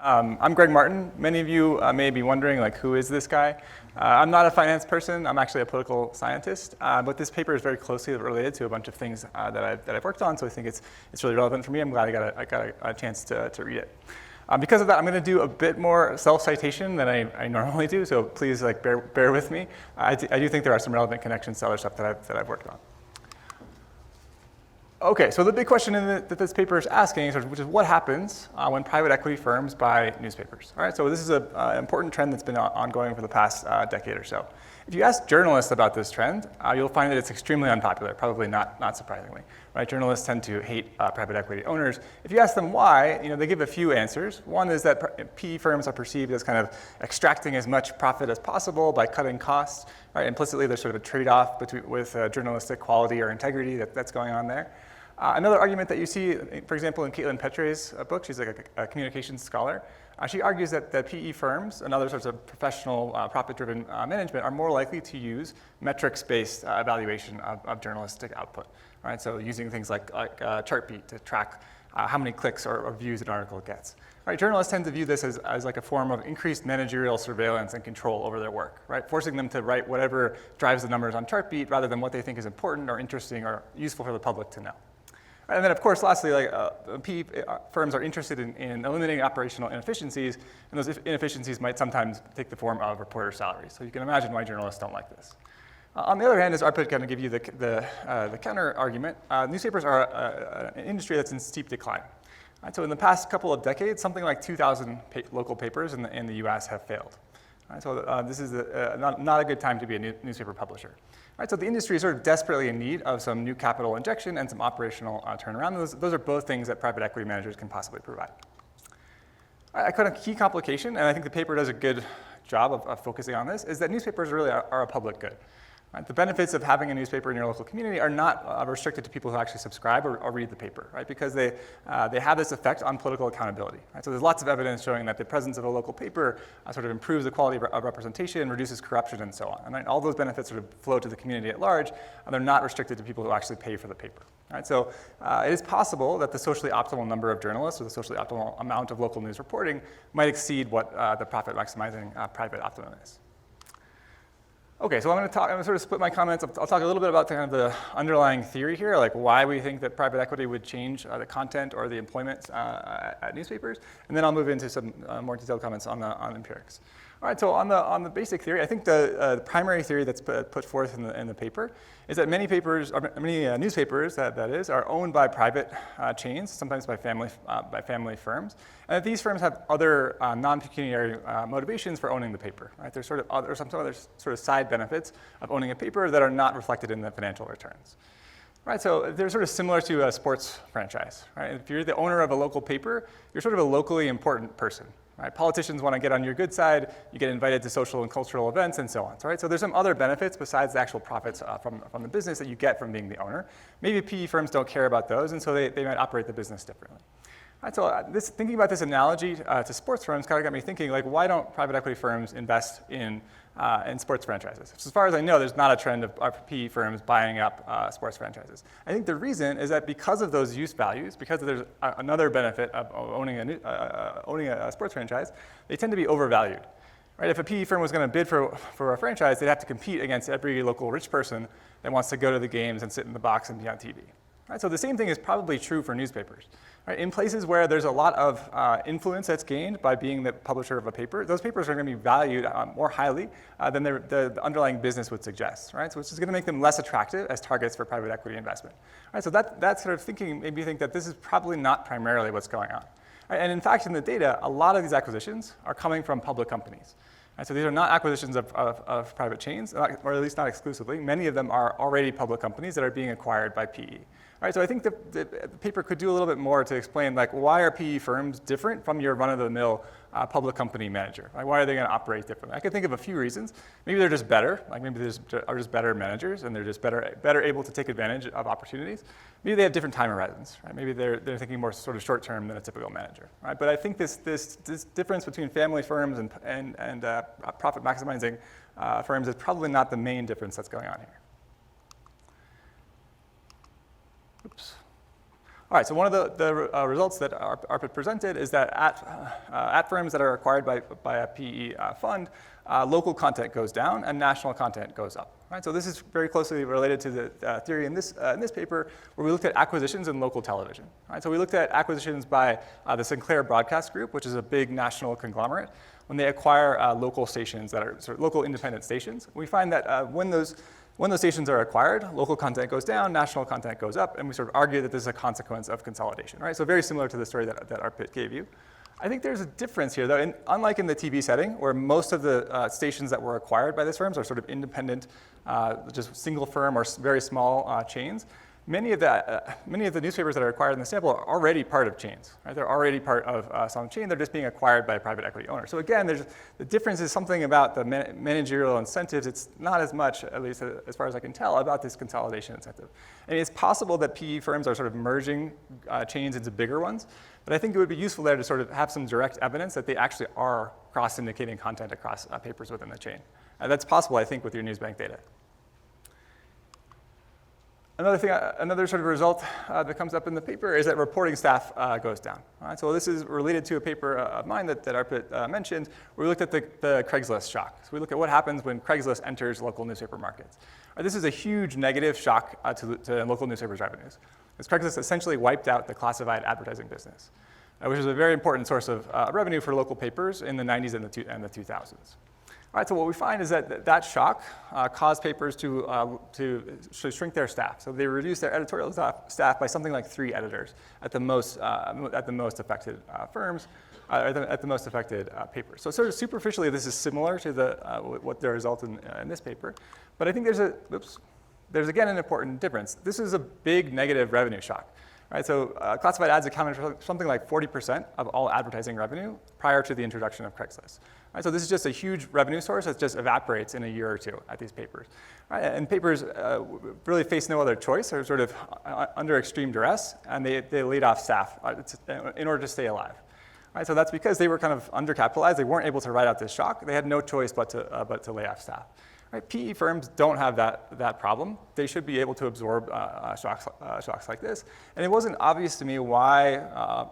I'm Greg Martin. Many of you may be wondering, like, who is this guy? I'm not a finance person. I'm actually a political scientist. But this paper is very closely related to a bunch of things that I've worked on, so I think it's really relevant for me. I'm glad I got a chance to read it. Because of that, I'm going to do a bit more self-citation than I normally do, so please bear with me. I do think there are some relevant connections to other stuff that I've worked on. Okay, so the big question that this paper is asking, which is what happens when private equity firms buy newspapers? All right, so this is an important trend that's been ongoing for the past decade or so. If you ask journalists about this trend, you'll find that it's extremely unpopular, probably not surprisingly. Right? Journalists tend to hate private equity owners. If you ask them why, they give a few answers. One is that PE firms are perceived as kind of extracting as much profit as possible by cutting costs. Right? Implicitly, there's sort of a trade-off with journalistic quality or integrity that's going on there. Another argument that you see, for example, in Caitlin Petre's book, she's like a communications scholar, she argues that PE firms and other sorts of professional profit-driven management are more likely to use metrics-based evaluation of journalistic output. Right? So using things like Chartbeat to track how many clicks or views an article gets. Right? Journalists tend to view this as like a form of increased managerial surveillance and control over their work, right? Forcing them to write whatever drives the numbers on Chartbeat rather than what they think is important or interesting or useful for the public to know. And then, of course, lastly, PE firms are interested in eliminating operational inefficiencies, and those inefficiencies might sometimes take the form of reporter salaries. So you can imagine why journalists don't like this. On the other hand, as Arpit going to give you the counter argument, newspapers are an industry that's in steep decline. Right, so in the past couple of decades, something like 2,000 local papers in the US have failed. Right, so this is not a good time to be a newspaper publisher. Right, so the industry is sort of desperately in need of some new capital injection and some operational turnaround. Those are both things that private equity managers can possibly provide. A kind of key complication, and I think the paper does a good job of focusing on this, is that newspapers really are a public good. Right? The benefits of having a newspaper in your local community are not restricted to people who actually subscribe or read the paper, right? Because they have this effect on political accountability. Right? So there's lots of evidence showing that the presence of a local paper sort of improves the quality of representation, reduces corruption, and so on. And all those benefits sort of flow to the community at large, and they're not restricted to people who actually pay for the paper. Right? So it is possible that the socially optimal number of journalists or the socially optimal amount of local news reporting might exceed what the profit-maximizing private optimum is. Okay, so I'm going to sort of split my comments. I'll talk a little bit about kind of the underlying theory here, like why we think that private equity would change the content or the employment at newspapers, and then I'll move into some more detailed comments on empirics. All right, so on the basic theory, I think the primary theory that's put forth in the paper is that many newspapers that is are owned by private chains, sometimes by family firms, and that these firms have other non-pecuniary motivations for owning the paper. Right, there's some other sort of side benefits of owning a paper that are not reflected in the financial returns. Right, so they're sort of similar to a sports franchise. Right? If you're the owner of a local paper, you're sort of a locally important person. Right? Politicians want to get on your good side, you get invited to social and cultural events, and so on. Right? So there's some other benefits besides the actual profits from the business that you get from being the owner. Maybe PE firms don't care about those, and so they might operate the business differently. Right, so thinking about this analogy to sports firms kind of got me thinking, like, why don't private equity firms invest in sports franchises? As far as I know, there's not a trend of PE firms buying up sports franchises. I think the reason is that because of those use values, because there's another benefit of owning a sports franchise, they tend to be overvalued. Right? If a PE firm was going to bid for a franchise, they'd have to compete against every local rich person that wants to go to the games and sit in the box and be on TV. Right? So the same thing is probably true for newspapers. Right? In places where there's a lot of influence that's gained by being the publisher of a paper, those papers are going to be valued more highly than the underlying business would suggest. Right? So it's just going to make them less attractive as targets for private equity investment. Right? So that sort of thinking made me think that this is probably not primarily what's going on. Right? And in fact, in the data, a lot of these acquisitions are coming from public companies. Right? So these are not acquisitions of private chains, or at least not exclusively. Many of them are already public companies that are being acquired by PE. Right, so I think the paper could do a little bit more to explain, like, why are PE firms different from your run-of-the-mill public company manager? Like, why are they going to operate differently? I can think of a few reasons. Maybe they're just better. Like, maybe they are just better managers, and they're just better able to take advantage of opportunities. Maybe they have different time horizons. Right? Maybe they're thinking more sort of short-term than a typical manager. Right? But I think this difference between family firms and profit-maximizing firms is probably not the main difference that's going on here. Oops. All right, so one of the results that Arpit presented is that at firms that are acquired by a PE fund, local content goes down and national content goes up. Right, so this is very closely related to the theory in this paper, where we looked at acquisitions in local television. Right, so we looked at acquisitions by the Sinclair Broadcast Group, which is a big national conglomerate, when they acquire local stations that are sort of local independent stations. We find that when those stations are acquired, local content goes down, national content goes up, and we sort of argue that this is a consequence of consolidation, right? So very similar to the story that Arpit gave you. I think there's a difference here, though. Unlike in the TV setting, where most of the stations that were acquired by these firms are sort of independent, just single firm or very small chains, many of the newspapers that are acquired in the sample are already part of chains. Right? They're already part of some chain. They're just being acquired by a private equity owner. So again, the difference is something about the managerial incentives. It's not as much, at least as far as I can tell, about this consolidation incentive. I mean, it's possible that PE firms are sort of merging chains into bigger ones, but I think it would be useful there to sort of have some direct evidence that they actually are cross-syndicating content across papers within the chain. That's possible, I think, with your Newsbank data. Another sort of result that comes up in the paper is that reporting staff goes down. All right, so this is related to a paper of mine that Arpit mentioned, where we looked at the Craigslist shock. So we look at what happens when Craigslist enters local newspaper markets. This is a huge negative shock to local newspapers' revenues, as Craigslist essentially wiped out the classified advertising business, which is a very important source of revenue for local papers in the 90s and the 2000s. All right, so what we find is that shock caused papers to shrink their staff. So they reduced their editorial staff by something like 3 editors at the most affected firms, at the most affected papers. So sort of superficially, this is similar to what the result in this paper. But I think there's again an important difference. This is a big negative revenue shock. Right, so classified ads accounted for something like 40% of all advertising revenue prior to the introduction of Craigslist. Right, so this is just a huge revenue source that just evaporates in a year or two at these papers. Right, and papers really face no other choice. They're sort of under extreme duress, and they laid off staff in order to stay alive. Right, so that's because they were kind of undercapitalized. They weren't able to ride out this shock. They had no choice but to lay off staff. Right, PE firms don't have that problem. They should be able to absorb shocks like this. And it wasn't obvious to me why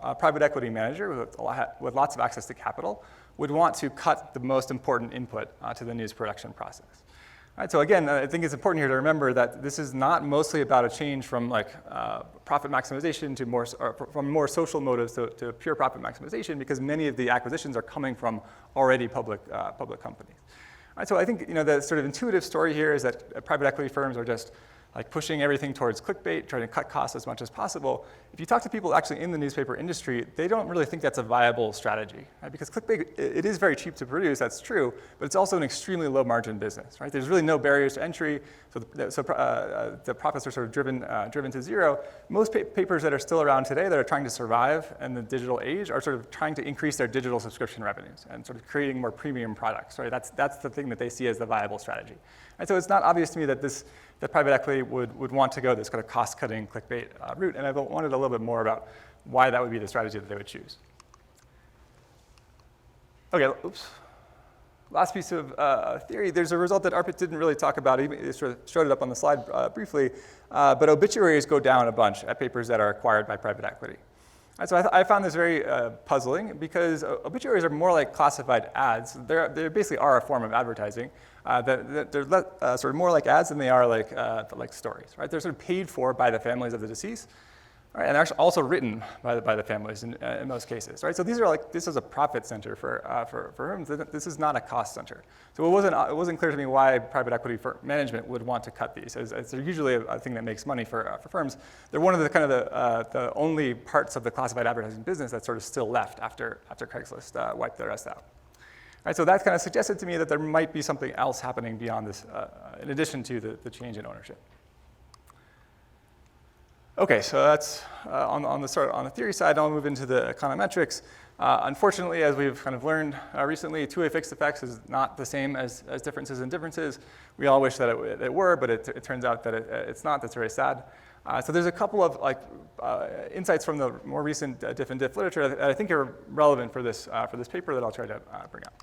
a private equity manager with lots of access to capital would want to cut the most important input to the news production process. Right, so again, I think it's important here to remember that this is not mostly about a change from profit maximization to from more social motives to pure profit maximization, because many of the acquisitions are coming from already public companies. Right, so I think the sort of intuitive story here is that private equity firms are just pushing everything towards clickbait, trying to cut costs as much as possible. If you talk to people actually in the newspaper industry, they don't really think that's a viable strategy, right? Because clickbait, it is very cheap to produce, that's true, but it's also an extremely low margin business, right? There's really no barriers to entry, so the profits are sort of driven to zero. Most papers that are still around today that are trying to survive in the digital age are sort of trying to increase their digital subscription revenues and sort of creating more premium products, right? That's the thing that they see as the viable strategy. And so it's not obvious to me that private equity would want to go this kind of cost-cutting clickbait route, and I wanted a little bit more about why that would be the strategy that they would choose. Okay, last piece of theory. There's a result that Arpit didn't really talk about. He sort of showed it up on the slide briefly, but obituaries go down a bunch at papers that are acquired by private equity. Right, so I found this very puzzling, because obituaries are more like classified ads. They basically are a form of advertising. They're sort of more like ads than they are like stories. Right? They're sort of paid for by the families of the deceased, right? And they're actually also written by the families in most cases. Right? So this is a profit center for firms. This is not a cost center. So it wasn't clear to me why private equity management would want to cut these. As they're usually a thing that makes money for firms. They're one of the kind of the only parts of the classified advertising business that's sort of still left after Craigslist wiped the rest out. Right, so that kind of suggested to me that there might be something else happening beyond this, in addition to the change in ownership. Okay, so that's on the theory side. I'll move into the econometrics. Unfortunately, as we've kind of learned recently, two-way fixed effects is not the same as differences in differences. We all wish that it were, but it turns out that it's not. That's very sad. So there's a couple of insights from the more recent diff and diff literature that I think are relevant for this paper that I'll try to bring up.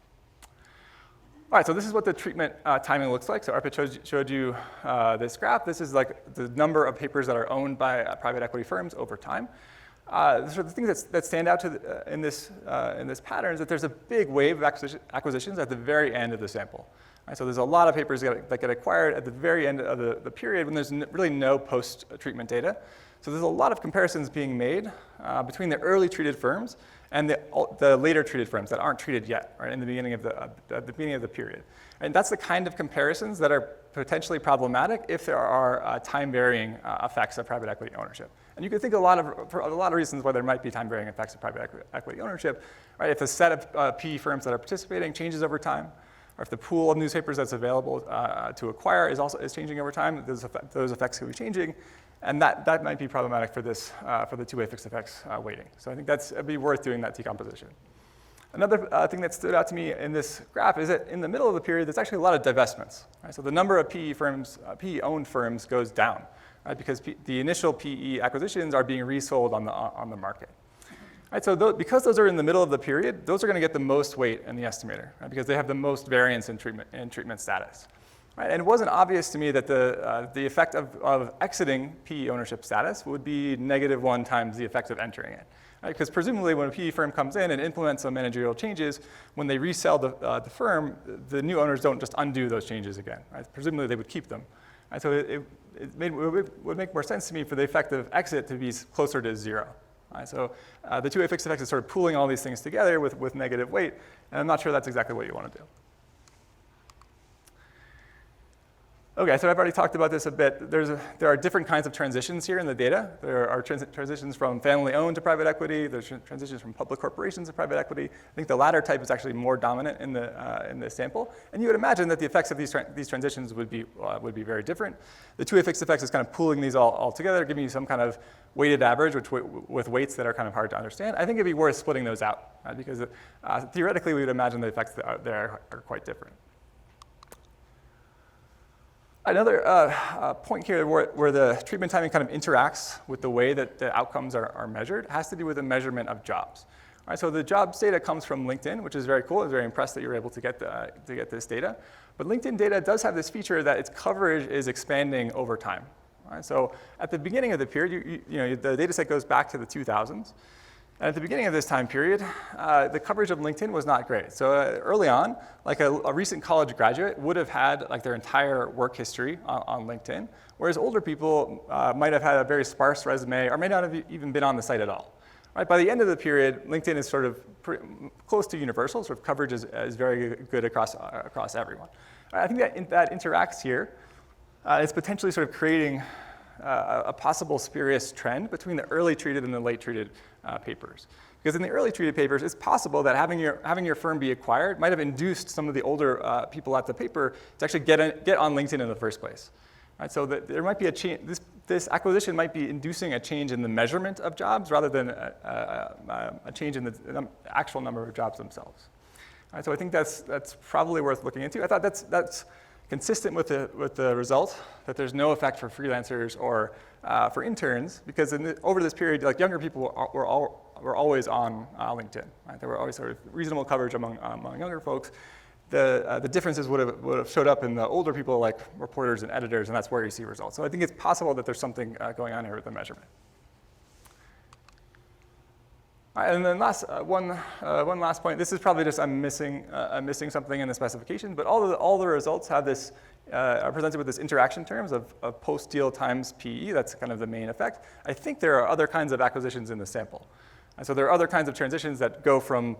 All right, so this is what the treatment timing looks like. So Arpit showed you this graph. This is like the number of papers that are owned by private equity firms over time. So the things that stand out in this pattern is that there's a big wave of acquisitions at the very end of the sample. Right, so there's a lot of papers that get acquired at the very end of the period when there's really no post-treatment data. So there's a lot of comparisons being made between the early treated firms and the later treated firms that aren't treated yet, right, in the beginning of the period. And that's the kind of comparisons that are potentially problematic if there are time-varying effects of private equity ownership. And you can think for a lot of reasons why there might be time-varying effects of private equity ownership. Right? If the set of PE firms that are participating changes over time, or if the pool of newspapers that's available to acquire is changing over time, those effects could be changing. And that might be problematic for the two-way fixed effects weighting. So I think it'd be worth doing that decomposition. Another thing that stood out to me in this graph is that in the middle of the period, there's actually a lot of divestments. Right? So the number of PE-owned firms goes down, right? Because the initial PE acquisitions are being resold on the market. Right, so because those are in the middle of the period, those are going to get the most weight in the estimator, right, because they have the most variance in treatment status. Right, and it wasn't obvious to me that the effect of exiting PE ownership status would be -1 times the effect of entering it. Right, because presumably when a PE firm comes in and implements some managerial changes, when they resell the firm, the new owners don't just undo those changes again. Right? Presumably they would keep them. Right, so it would make more sense to me for the effect of exit to be closer to 0. Right, so the two-way fixed effects is sort of pooling all these things together with negative weight, and I'm not sure that's exactly what you want to do. Okay, so I've already talked about this a bit. There are different kinds of transitions here in the data. There are transitions from family-owned to private equity. There's transitions from public corporations to private equity. I think the latter type is actually more dominant in the sample. And you would imagine that the effects of these transitions would be very different. The two-way fixed effects is kind of pooling these all together, giving you some kind of weighted average with weights that are kind of hard to understand. I think it'd be worth splitting those out, right? Because theoretically, we would imagine the effects there are quite different. Another point here where the treatment timing kind of interacts with the way that the outcomes are measured has to do with the measurement of jobs. All right, so the jobs data comes from LinkedIn, which is very cool. I was very impressed that you were able to get this data. But LinkedIn data does have this feature that its coverage is expanding over time. All right, so at the beginning of the period, the data set goes back to the 2000s. And at the beginning of this time period, the coverage of LinkedIn was not great. So early on, like a recent college graduate would have had like their entire work history on LinkedIn, whereas older people might have had a very sparse resume or may not have even been on the site at all. Right? By the end of the period, LinkedIn is sort of close to universal. Sort of coverage is very good across everyone. I think that interacts here. It's potentially sort of creating a possible spurious trend between the early treated and the late treated papers. Because in the early treated papers, it's possible that having your firm be acquired might have induced some of the older people at the paper to actually get on LinkedIn in the first place. Right, so there might be a change. This acquisition might be inducing a change in the measurement of jobs rather than a change in the actual number of jobs themselves. Right, so I think that's probably worth looking into. I thought that's consistent with the result that there's no effect for freelancers or for interns, because over this period, like younger people were always on LinkedIn. Right? There were always sort of reasonable coverage among younger folks. The differences would have showed up in the older people, like reporters and editors, and that's where you see results. So I think it's possible that there's something going on here with the measurement. All right, and then one last point. This is probably just I'm missing something in the specification, but all the results have this are presented with this interaction terms of post-deal times PE. That's kind of the main effect. I think there are other kinds of acquisitions in the sample, and so there are other kinds of transitions that go from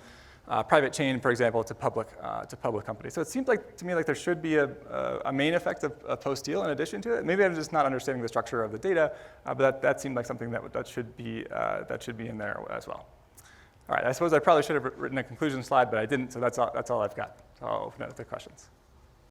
private chain, for example, to public company. So it seems to me like there should be a main effect of post-deal in addition to it. Maybe I'm just not understanding the structure of the data, but that seemed like something that should be in there as well. All right, I suppose I probably should have written a conclusion slide, but I didn't, so that's all I've got. So I'll open it up to questions.